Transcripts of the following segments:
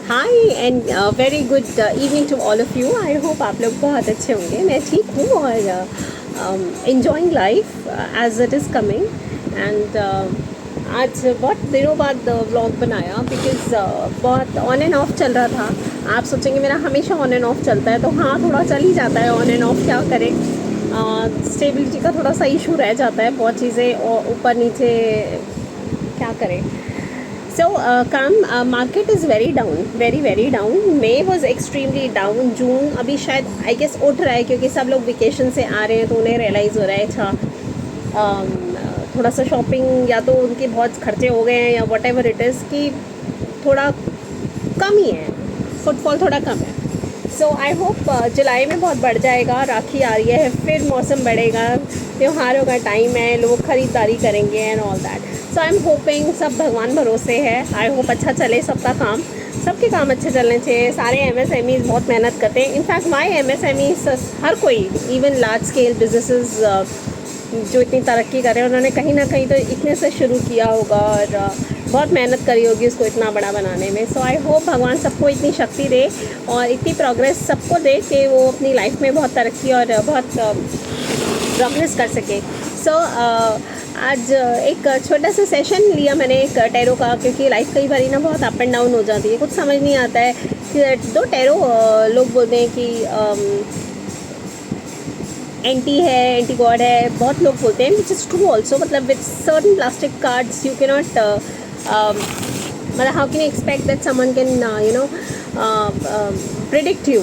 Hi and very good evening to all of you. I hope आप लोग बहुत अच्छे होंगे। मैं ठीक हूँ और enjoying life as it is coming. And आज बहुत दिनों बाद व्लॉग बनाया बिकॉज़ बहुत ऑन एंड ऑफ चल रहा था। आप सोचेंगे मेरा हमेशा ऑन एंड ऑफ चलता है, तो हाँ, थोड़ा चल ही जाता है ऑन एंड ऑफ, क्या करें। स्टेबिलिटी का थोड़ा सा इशू रह जाता है, बहुत चीज़ें ऊपर नीचे, क्या करें। So, काम market is very down, very very down. May was extremely down. June अभी शायद आई गेस उठ रहा है, क्योंकि सब लोग वेकेशन से आ रहे हैं, तो उन्हें रियलाइज़ हो रहा है अच्छा थोड़ा सा शॉपिंग, या तो उनके बहुत खर्चे हो गए हैं या वट एवर इट इज़, कि थोड़ा कम ही है, फुटफॉल थोड़ा कम है। सो आई होप जुलाई में बहुत बढ़ जाएगा। राखी आ रही है, फिर मौसम बढ़ेगा, त्योहारों का टाइम है, लोग ख़रीदारी करेंगे and all that. So I am hoping, सब भगवान भरोसे है। आई होप अच्छा चले सबका काम, सबके काम अच्छे चलने चाहिए। सारे एमएसएमईज़ बहुत मेहनत करते हैं। इनफैक्ट माई एमएसएमईज़, हर कोई, इवन लार्ज स्केल बिजनेसेस जो इतनी तरक्की कर रहे हैं, उन्होंने कहीं ना कहीं तो इतने से शुरू किया होगा और बहुत मेहनत करी होगी उसको इतना बड़ा बनाने में। सो आई होप भगवान सबको इतनी शक्ति दे और इतनी प्रोग्रेस सबको दे कि वो अपनी लाइफ में बहुत तरक्की और बहुत प्रोग्रेस कर सके। सो आज एक छोटा सा सेशन लिया मैंने एक टैरो का, क्योंकि लाइफ कई बार ना बहुत अप एंड डाउन हो जाती है, कुछ समझ नहीं आता है कि दो टैरो लोग बोलते हैं कि एंटी है, एंटी गॉड है, बहुत लोग बोलते हैं, विच इज़ ट्रू ऑल्सो। मतलब with certain plastic cards you can not, मतलब how can you expect that someone can predict you,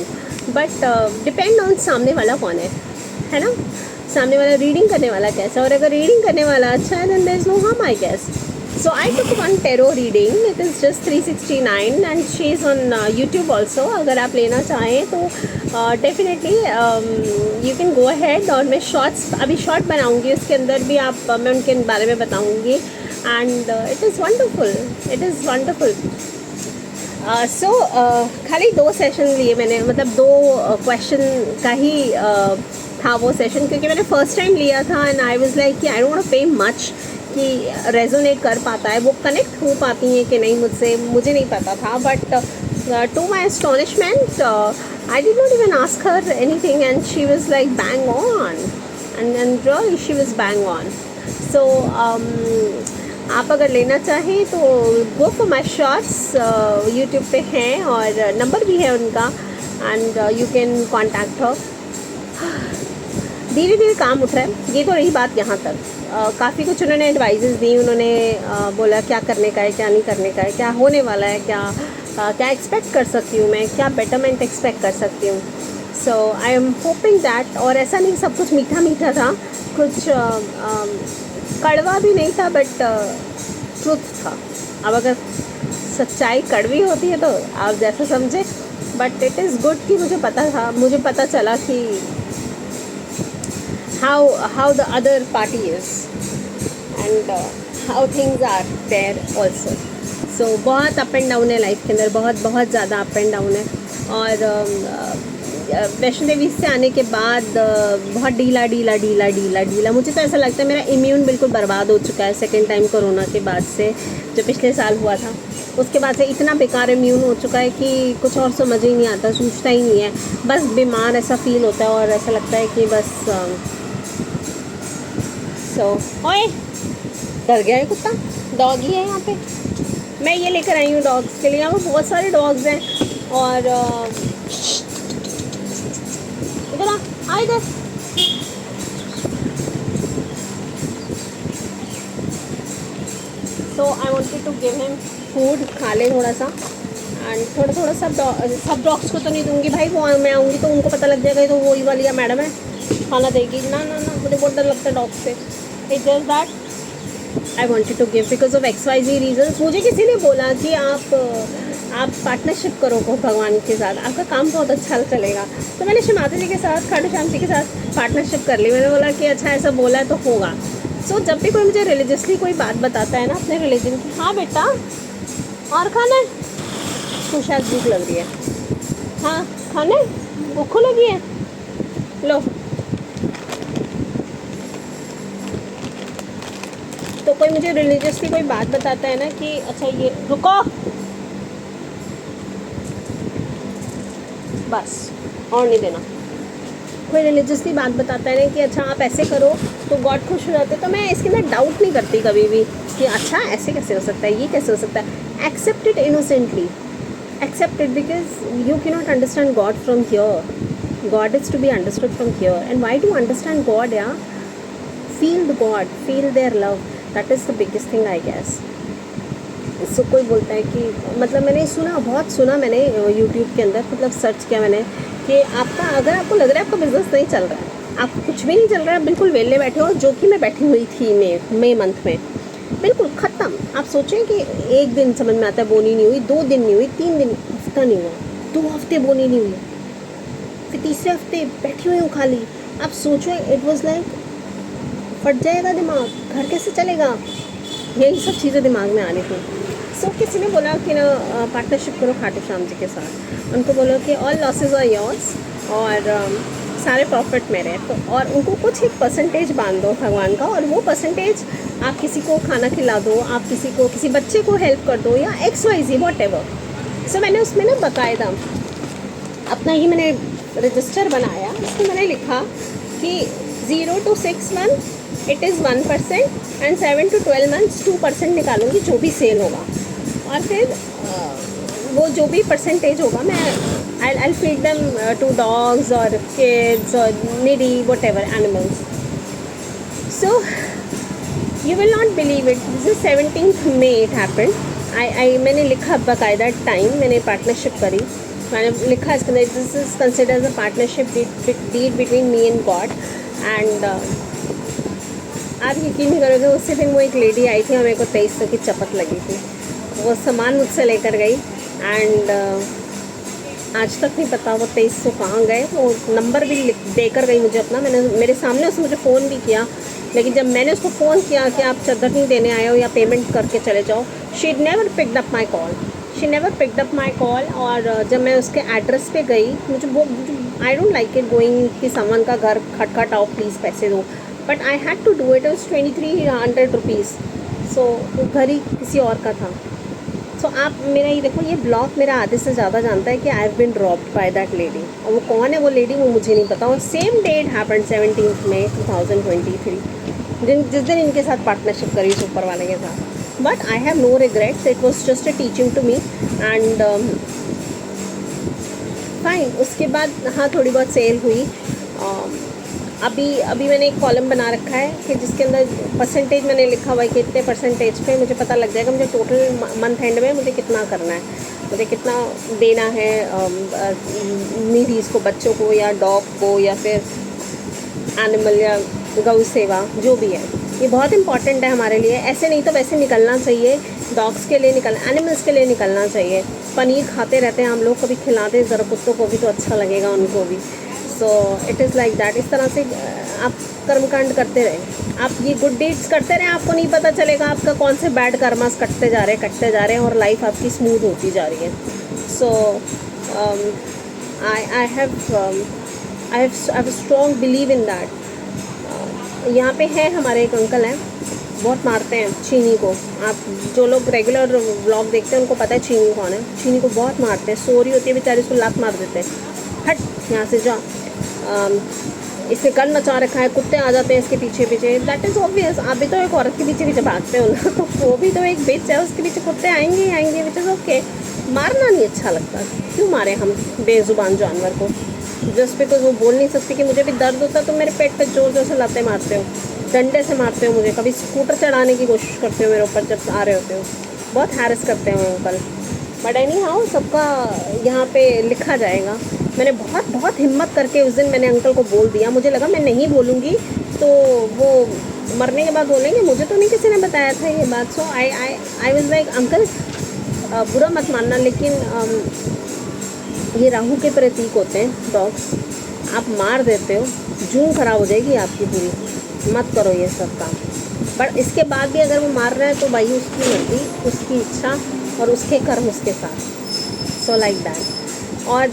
but depend on सामने वाला कौन है ना। सामने वाला रीडिंग करने वाला कैसा, और अगर रीडिंग करने वाला अच्छा है then there is no harm, I guess. So I took one tarot reading. It is just 369 and she is on YouTube also. अगर आप लेना चाहें तो definitely you can go ahead. और मैं शॉर्ट्स अभी शॉर्ट बनाऊंगी, उसके अंदर भी मैं उनके बारे में बताऊंगी। And it is wonderful, it is wonderful. So खाली 2 सेशन लिए मैंने, मतलब 2 क्वेश्चन का ही था वो सेशन, क्योंकि मैंने फर्स्ट टाइम लिया था एंड आई वाज लाइक कि I don't want to pay much, कि रेजोनेट कर पाता है, वो कनेक्ट हो पाती हैं कि नहीं मुझसे, मुझे नहीं पता था। But to my astonishment I did not even ask her anything and she was like bang on, and really she was bang on. So आप अगर लेना चाहें तो go for my shorts, YouTube पे हैं और नंबर भी है उनका, and you can contact her. धीरे धीरे काम उठ रहा है। ये तो रही बात यहाँ तक। काफ़ी कुछ उन्होंने एडवाइजेस दी, उन्होंने बोला क्या करने का है, क्या नहीं करने का है, क्या होने वाला है, क्या एक्सपेक्ट कर सकती हूँ मैं, क्या बेटरमेंट एक्सपेक्ट कर सकती हूँ। सो आई एम होपिंग दैट। और ऐसा नहीं सब कुछ मीठा मीठा था, कुछ कड़वा भी नहीं था, बट ट्रुथ था। अब अगर सच्चाई कड़वी होती है तो आप जैसा समझे, बट इट इज़ गुड कि मुझे पता चला कि how the other party is and how things are there also. So बहुत अप एंड डाउन है लाइफ के अंदर, बहुत बहुत ज़्यादा अप एंड डाउन है। और वैष्णो देवी से आने के बाद बहुत ढीला मुझे तो ऐसा लगता है मेरा इम्यून बिल्कुल बर्बाद हो चुका है सेकेंड टाइम कोरोना के बाद से, जो पिछले साल हुआ था। उसके बाद से इतना बेकार इम्यून हो चुका है कि कुछ और समझ ही नहीं आता, सूझता ही नहीं है, बस बीमार ऐसा फील होता है और ऐसा लगता है कि बस ओए डर गया है कुत्ता। डॉगी है यहाँ पे, मैं ये लेकर आई हूँ डॉग्स के लिए। यहाँ पर बहुत सारे डॉग्स हैं और इधर आ इधर। So I wanted to give him food, खा ले थोड़ा सा। एंड थोड़ा सब डॉग्स को तो नहीं दूंगी भाई, वो मैं आऊँगी तो उनको पता लग जाएगा तो वही वाली मैडम है खाना देगी। ना, मुझे बहुत डर लगता है डॉग से। It's just that I wanted to give because of XYZ reasons. मुझे किसी ने बोला कि आप पार्टनरशिप करो को भगवान के साथ, आपका काम बहुत अच्छा चलेगा। तो मैंने श्री माता जी के साथ, खाटू श्याम जी के साथ पार्टनरशिप कर ली। मैंने बोला कि अच्छा ऐसा बोला है तो होगा। सो जब भी कोई मुझे रिलीजियसली कोई बात बताता है ना अपने रिलीजन की, हाँ बेटा और खाना है, तो शायद भूख लग रही है, हाँ खाना है, भूख लगी है, लो। तो कोई मुझे रिलीजियसली कोई बात बताता है ना कि अच्छा ये रुको, बस, और नहीं देना। कोई रिलीजियसली बात बताता है ना कि अच्छा आप ऐसे करो तो गॉड खुश हो जाते हैं, तो मैं इसके अंदर डाउट नहीं करती कभी भी कि अच्छा ऐसे कैसे हो सकता है, ये कैसे हो सकता है। Accept it innocently, accept it, because you cannot understand God from here. God is to be understood from here. And why to understand God? Yeah, feel the God, feel their love. That is the biggest thing, I guess. इसको कोई बोलता है कि मतलब मैंने सुना, बहुत सुना मैंने यूट्यूब के अंदर, मतलब सर्च किया मैंने कि आपका अगर आपको लग रहा है आपका बिजनेस नहीं चल रहा है, आपको कुछ भी नहीं चल रहा है, बिल्कुल वेले बैठे हो, जो कि मैं बैठी हुई थी मई मंथ में, बिल्कुल ख़त्म। आप सोचें कि एक दिन समझ में आता है बोनी नहीं हुई, 2 दिन नहीं हुई, 3 दिन, हफ्ता नहीं हुआ, 2 हफ्ते बोनी नहीं हुई, फिर तीसरे हफ्ते बैठी हुई हूँ खाली। आप सोचो, इट वॉज लाइक फट जाएगा दिमाग, घर कैसे चलेगा, यही सब चीज़ें दिमाग में आ रही थी। सो किसी ने बोला कि ना पार्टनरशिप करो खाटू श्याम जी के साथ, उनको बोलो कि ऑल लॉसेज आर योर्स और सारे प्रॉफिट मेरे हैं, तो और उनको कुछ एक परसेंटेज बांध दो भगवान का, और वो परसेंटेज आप किसी को खाना खिला दो, आप किसी को, किसी बच्चे को हेल्प कर दो, या XYZ वॉटएवर। सो मैंने उसमें ना बाकायदा अपना ही मैंने रजिस्टर बनाया, उसमें मैंने लिखा कि 0 to 6 months it is 1% and 7 to 12 months 2% निकालूंगी जो भी सेल होगा, और फिर वो जो भी परसेंटेज होगा मैं I feed them to dogs और किड्स और needy whatever animals. So you will not believe it, this is 17th May it happened. मैंने लिखा बाकायदा टाइम, मैंने पार्टनरशिप करी, मैंने लिखा इसके अंदर this is considered a partnership deed between me and God. And आप यकीन नहीं करोगे, उसी दिन वो एक लेडी आई थी और मेरे को 2300 की चपत लगी थी, वो सामान मुझसे लेकर गई, एंड आज तक नहीं पता वो 2300 कहाँ गए। वो नंबर भी देकर गई मुझे अपना, मैंने मेरे सामने उसने मुझे फ़ोन भी किया, लेकिन जब मैंने उसको फ़ोन किया कि आप चादर नहीं देने आए हो या पेमेंट करके चले जाओ, she never picked up my call, she never picked up my call. और जब मैं उसके एड्रेस पे गई, मुझे वो I don't like it going कि समवन का घर खटखटाओ प्लीज़ पैसे दो, but I had to do it. Was 2300 rupees. So घर ही किसी और का था। सो आप मेरा ये देखो, ये ब्लॉग मेरा आधे से ज़्यादा जानता है कि I have been dropped by that lady, और वो कौन है वो लेडी वो मुझे नहीं पता। और same date happened 17th May 2023, जिस दिन इनके साथ पार्टनरशिप करी सुपर वाले के साथ। But I have no regrets, it was just a teaching to me and fine. उसके बाद हाँ थोड़ी बहुत सेल हुई। अभी मैंने एक कॉलम बना रखा है कि जिसके अंदर परसेंटेज मैंने लिखा हुआ है कि इतने परसेंटेज पे मुझे पता लग जाएगा मुझे टोटल मंथ एंड में मुझे कितना करना है, मुझे कितना देना है नीडीज़ को, बच्चों को या डॉग को या फिर एनिमल या गौ सेवा जो भी है। ये बहुत इंपॉर्टेंट है हमारे लिए। ऐसे नहीं तो वैसे निकलना चाहिए, डॉग्स के लिए निकलना, एनिमल्स के लिए निकलना चाहिए। पनीर खाते रहते हैं हम लोग, कभी खिलाते हैं ज़रा कुत्तों को भी तो अच्छा लगेगा उनको भी। So it is like that. इस तरह से आप कर्मकांड करते रहें, आप ये गुड डीड्स करते रहें, आपको नहीं पता चलेगा आपका कौन से बैड कर्मास कटते जा रहे हैं और लाइफ आपकी स्मूथ होती जा रही है। So I have strong believe in that. यहाँ पे है हमारे एक अंकल हैं, बहुत मारते हैं चीनी को। आप जो लोग रेगुलर व्लॉग देखते हैं उनको पता है चीनी कौन है। चीनी को बहुत मारते हैं, सो रही होती है बेचारी, उसको लात मार देते हैं, हट यहाँ से जा, इसने गन मचा रखा है, कुत्ते आ जाते हैं इसके पीछे पीछे। That is obvious. आप भी तो एक औरत के पीछे पीछे भागते हो ना, तो वो भी तो एक बिच है, उसके पीछे कुत्ते आएंगे ही आएंगे, विच इज़ ओके। मारना नहीं अच्छा लगता, क्यों मारे हम बेजुबान जानवर को, जस्ट बिकॉज वो बोल नहीं सकती कि मुझे भी दर्द होता है तो मेरे पेट पे जोर जोर से लाते मारते हो, डंडे से मारते हो मुझे, कभी स्कूटर चढ़ाने की कोशिश करते हो मेरे ऊपर जब आ रहे होते हो, बहुत हैरेस करते हो अंकल। बट एनी हाउ सबका यहाँ पे लिखा जाएगा। मैंने बहुत हिम्मत करके उस दिन मैंने अंकल को बोल दिया, मुझे लगा मैं नहीं बोलूँगी तो वो मरने के बाद बोलेंगे मुझे तो नहीं किसी ने बताया था ये बात। सो आई वाज लाइक अंकल बुरा मत मानना, लेकिन ये राहु के प्रतीक होते हैं डॉग्स, आप मार देते हो, जून खराब हो जाएगी आपकी पूरी, मत करो ये सब काम। बट इसके बाद भी अगर वो मार रहा है तो भाई उसकी मर्जी, उसकी इच्छा और उसके कर्म उसके साथ। So like that. और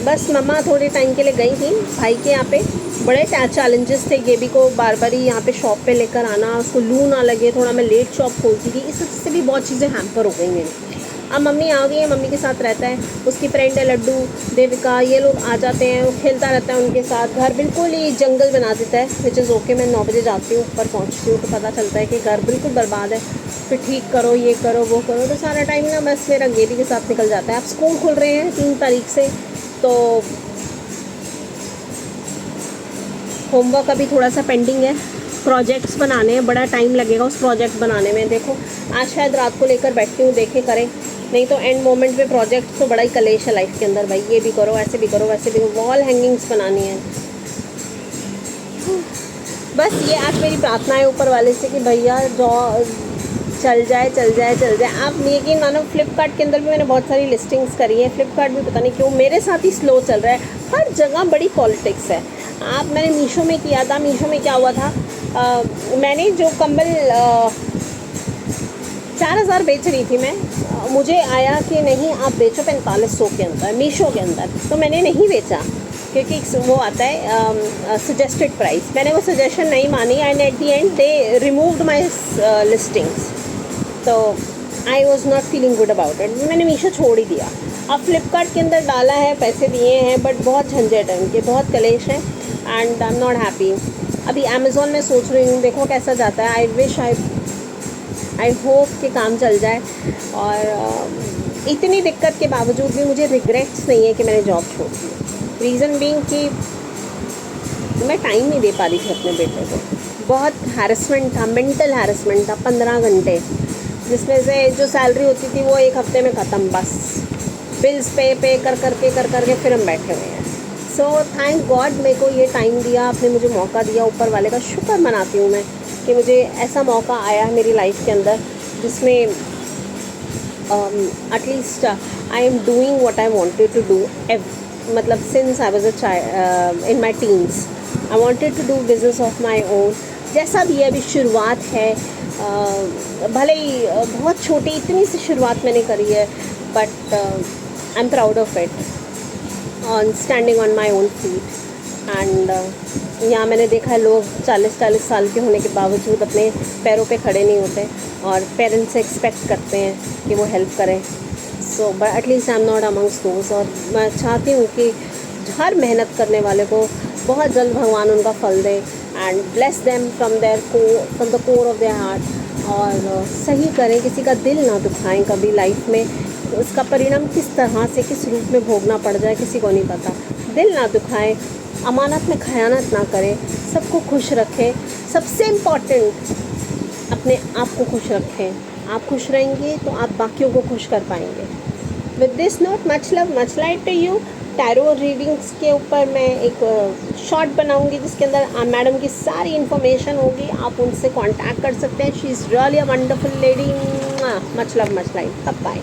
बस मम्मा थोड़े टाइम के लिए गई थी भाई के यहाँ पे। बड़े चैलेंजेस थे गेबी को बार बार ही यहाँ पे शॉप पे लेकर आना, उसको लू ना लगे, थोड़ा मैं लेट शॉप खोलती थी, इस वजह से भी बहुत चीज़ें हैम्पर हो गई मेरी। अब मम्मी आ गई है, मम्मी के साथ रहता है, उसकी फ्रेंड है लड्डू, देविका, ये लोग आ जाते हैं, वो खेलता रहता है उनके साथ। घर बिल्कुल ही जंगल बना देता है, विच इज़ ओके। मैं 9 बजे जाती हूँ, ऊपर पहुँचती हूँ तो पता चलता है कि घर बिल्कुल बर्बाद है। फिर ठीक करो, ये करो, वो करो, तो सारा टाइम ना बस मेरा गेडी के साथ निकल जाता है। अब स्कूल खुल रहे हैं 3 तारीख से, तो होमवर्क अभी थोड़ा सा पेंडिंग है, प्रोजेक्ट्स बनाने हैं, बड़ा टाइम लगेगा उस प्रोजेक्ट बनाने में। देखो आज शायद रात को लेकर बैठती हूँ, देखे करें, नहीं तो एंड मोमेंट पे प्रोजेक्ट तो बड़ा ही कलेश है लाइफ के अंदर भाई। ये भी करो, ऐसे भी करो, वैसे भी करो, वॉल हैंगिंग्स बनानी है। बस ये आज मेरी प्रार्थना है ऊपर वाले से कि भैया जो चल जाए चल जाए चल जाए। आप यकीन मानो फ्लिपकार्ट के अंदर भी मैंने बहुत सारी लिस्टिंग्स करी है, फ्लिपकार्ट भी पता नहीं क्यों मेरे साथ ही स्लो चल रहा है, हर जगह बड़ी पॉलिटिक्स है। मैंने मीशो में किया था, मीशो में क्या हुआ था, मैंने जो कंबल 4000 बेच रही थी मैं, मुझे आया कि नहीं आप बेचो 4500 के अंदर मीशो के अंदर, तो मैंने नहीं बेचा क्योंकि वो आता है सजेस्टेड प्राइस। मैंने वो सजेशन नहीं मानी and at the end they removed my listings, तो I was not feeling good about it, मैंने मीशो छोड़ ही दिया। अब फ्लिपकार्ट के अंदर डाला है, पैसे दिए हैं, बट बहुत झंझट है उनके, बहुत कलेश है and I am not happy. अभी अमेज़ोन में सोच रही हूँ, देखो कैसा जाता है। आई होप कि काम चल जाए। और इतनी दिक्कत के बावजूद भी मुझे रिग्रेट्स नहीं है कि मैंने जॉब छोड़ दी। रीज़न बीइंग कि मैं टाइम नहीं दे पा रही थी अपने बेटे को। बहुत हैरेसमेंट था, मेंटल हैरेसमेंट था, 15 घंटे, जिसमें से जो सैलरी होती थी वो एक हफ्ते में ख़त्म। बस बिल्स पे कर करके फिर हम बैठे हुए हैं। सो थैंक गॉड मेरे को ये टाइम दिया, आपने मुझे मौका दिया, ऊपर वाले का शुक्र मनाती हूँ मैं कि मुझे ऐसा मौका आया है मेरी लाइफ के अंदर जिसमें at least I am doing what I wanted to do. मतलब since I was a child in my teens I wanted to do business of my own. जैसा भी है अभी शुरुआत है, भले ही बहुत छोटी इतनी सी शुरुआत मैंने करी है, but I am proud of it, on standing on my own feet. And यहाँ मैंने देखा है लोग 40-40 साल के होने के बावजूद अपने पैरों पे खड़े नहीं होते और पेरेंट्स से एक्सपेक्ट करते हैं कि वो हेल्प करें। So but at least I am not amongst those. और मैं चाहती हूँ कि हर मेहनत करने वाले को बहुत जल्द भगवान उनका फल दे and bless them from the core of their heart. और सही करें, किसी का दिल ना दुखाएं कभी लाइफ में। उसका परिणाम किस तरह से किस रूप में भोगना पड़ जाए किसी को नहीं पता। दिल ना दुखाएं, अमानत में खयानत ना करें, सबको खुश रखें। सबसे इम्पॉर्टेंट अपने आप को खुश रखें। आप खुश रहेंगे तो आप बाकियों को खुश कर पाएंगे। With this note, much love much light to you. Tarot readings के ऊपर मैं एक शॉर्ट बनाऊंगी जिसके अंदर मैडम की सारी इन्फॉर्मेशन होगी, आप उनसे कांटेक्ट कर सकते हैं। She is really a wonderful lady. Much love much light, bye.